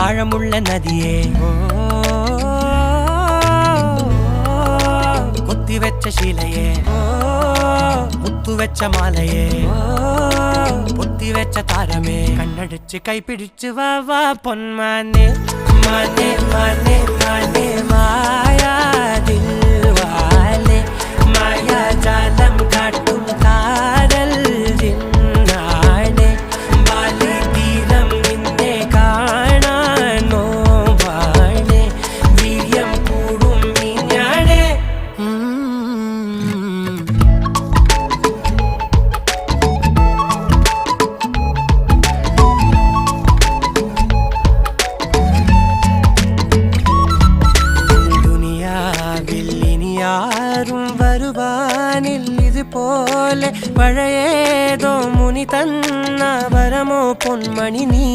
ആഴമുള്ള നദിയെ കൊത്തിവെച്ച ശിലയെ മുത്തുവെച്ച മാലയെ പൊത്തിവെച്ച താരമേ കണ്ണടിച്ച് കൈപിടിച്ച് വാ വാ പൊന്മാനെ മാനെ മാനെ മാനെ മായാ ദിൽവാലെ മായാ ജാലം കാട്ടും കാതൽ ജിന്നാനെ ബാലി തീരം നിന്നെ കാണാനോ വാണെ വീര്യം കൂടും മിഞ്ഞാണെ ും വരുവാനിൽ ഇതുപോലെ പഴയേതോ മുനി തന്ന വരമോ പൊന്മണി നീ